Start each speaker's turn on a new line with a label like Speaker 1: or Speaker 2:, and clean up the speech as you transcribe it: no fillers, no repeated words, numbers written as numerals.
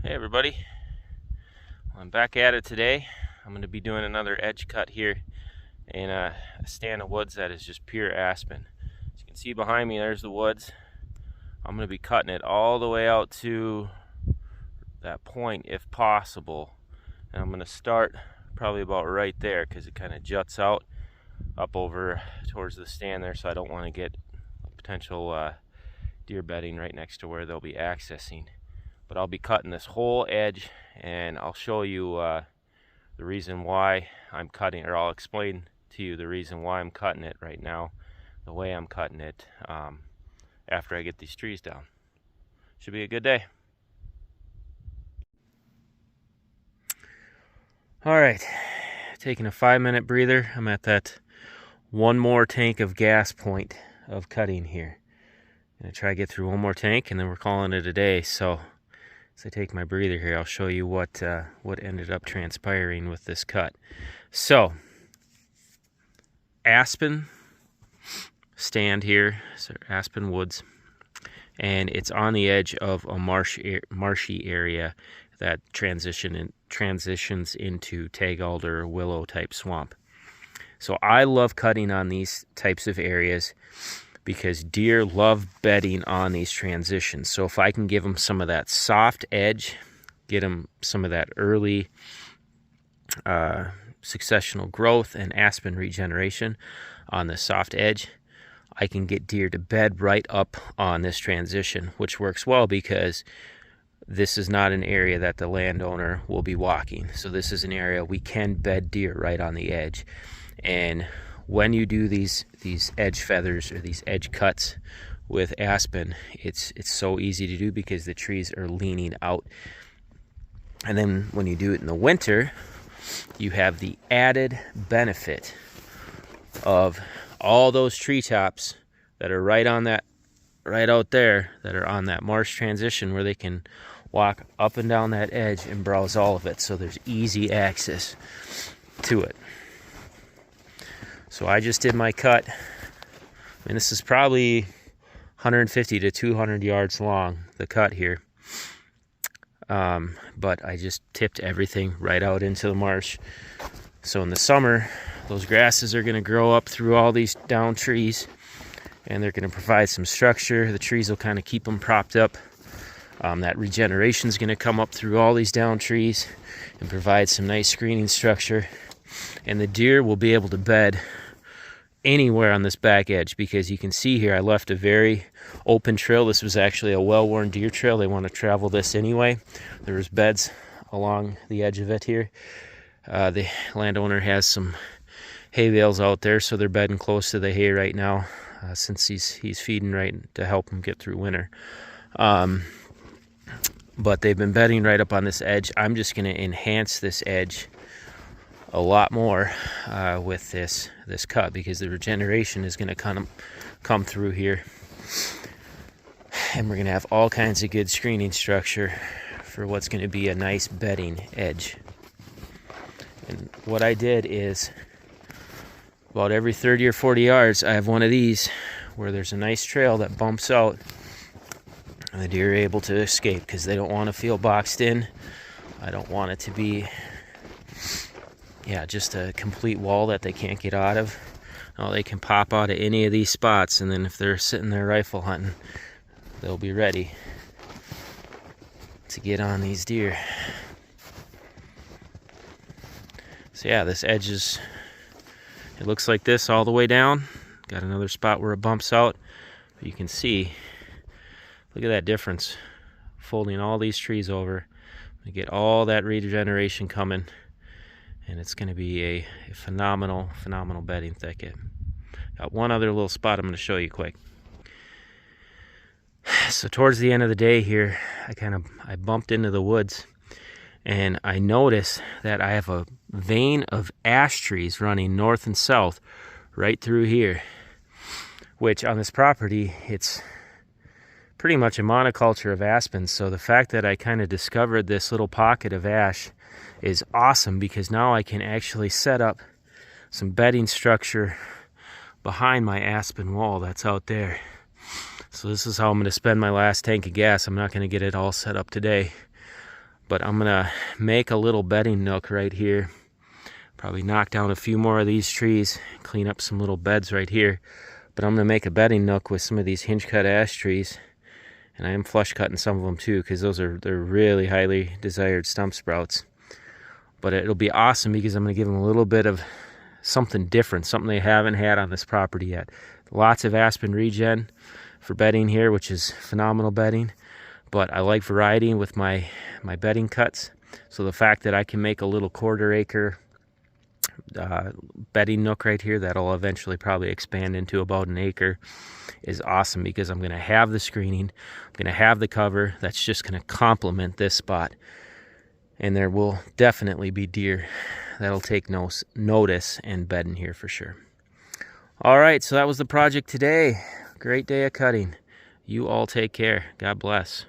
Speaker 1: Hey everybody, I'm back at it today. I'm going to be doing another edge cut here in a stand of woods that is just pure aspen. As you can see behind me, there's the woods. I'm going to be cutting it all the way out to that point if possible. And I'm going to start probably about right there because it kind of juts out up over towards the stand there, so I don't want to get potential deer bedding right next to where they'll be accessing. But I'll be cutting this whole edge, and I'll show you the reason why I'm cutting, or I'll explain to you the reason why I'm cutting it right now, the way I'm cutting it after I get these trees down. Should be a good day. All right, taking a 5-minute breather. I'm at that one more tank of gas point of cutting here. I'm gonna try to get through one more tank, and then we're calling it a day. So as I take my breather here, I'll show you what ended up transpiring with this cut. So, aspen stand here, so aspen woods, and it's on the edge of a marshy area that transitions into tag alder or willow type swamp. So I love cutting on these types of areas because deer love bedding on these transitions. So if I can give them some of that soft edge, get them some of that early successional growth and aspen regeneration on the soft edge, I can get deer to bed right up on this transition, which works well because this is not an area that the landowner will be walking. So this is an area we can bed deer right on the edge. And when you do these edge feathers or these edge cuts with aspen, it's so easy to do because the trees are leaning out. And then when you do it in the winter, you have the added benefit of all those treetops that are right out there that are on that marsh transition where they can walk up and down that edge and browse all of it. So there's easy access to it. So I just did my cut. I mean, this is probably 150 to 200 yards long, the cut here. But I just tipped everything right out into the marsh. So in the summer, those grasses are going to grow up through all these down trees, and they're going to provide some structure. The trees will kind of keep them propped up. That regeneration is going to come up through all these down trees and provide some nice screening structure. And the deer will be able to bed anywhere on this back edge, because you can see here I left a very open trail. This was actually a well-worn deer trail. They want to travel this anyway. There was beds along the edge of it here. The landowner has some hay bales out there, so they're bedding close to the hay right now, since he's feeding right to help them get through winter. But they've been bedding right up on this edge. I'm just going to enhance this edge a lot more with this cut, because the regeneration is going to kind of come through here, and we're going to have all kinds of good screening structure for what's going to be a nice bedding edge. And what I did is, about every 30 or 40 yards, I have one of these where there's a nice trail that bumps out, and the deer are able to escape because they don't want to feel boxed in. I don't want it to be just a complete wall that they can't get out of. Oh, they can pop out of any of these spots, and then if they're sitting there rifle hunting, they'll be ready to get on these deer. So yeah, this edge it looks like this all the way down. Got another spot where it bumps out, but you can see, look at that difference. Folding all these trees over, we get all that regeneration coming, and it's going to be a phenomenal bedding thicket. Got one other little spot I'm going to show you quick. So towards the end of the day here, I bumped into the woods, and I noticed that I have a vein of ash trees running north and south right through here, which on this property, it's pretty much a monoculture of aspens. So the fact that I kind of discovered this little pocket of ash is awesome, because now I can actually set up some bedding structure behind my aspen wall that's out there. So this is how I'm going to spend my last tank of gas. I'm not going to get it all set up today. But I'm gonna make a little bedding nook right here. Probably knock down a few more of these trees, clean up some little beds right here. But I'm gonna make a bedding nook with some of these hinge cut ash trees. And I am flush cutting some of them too, because they're really highly desired stump sprouts. But it'll be awesome because I'm going to give them a little bit of something different, something they haven't had on this property yet. Lots of aspen regen for bedding here, which is phenomenal bedding. But I like variety with my bedding cuts. So the fact that I can make a little 1/4 acre bedding nook right here that'll eventually probably expand into about an acre is awesome, because I'm going to have the screening, I'm going to have the cover that's just going to complement this spot, and there will definitely be deer that'll take notice and bed in here for sure. All right, so that was the project today. Great day of cutting. You all take care. God bless.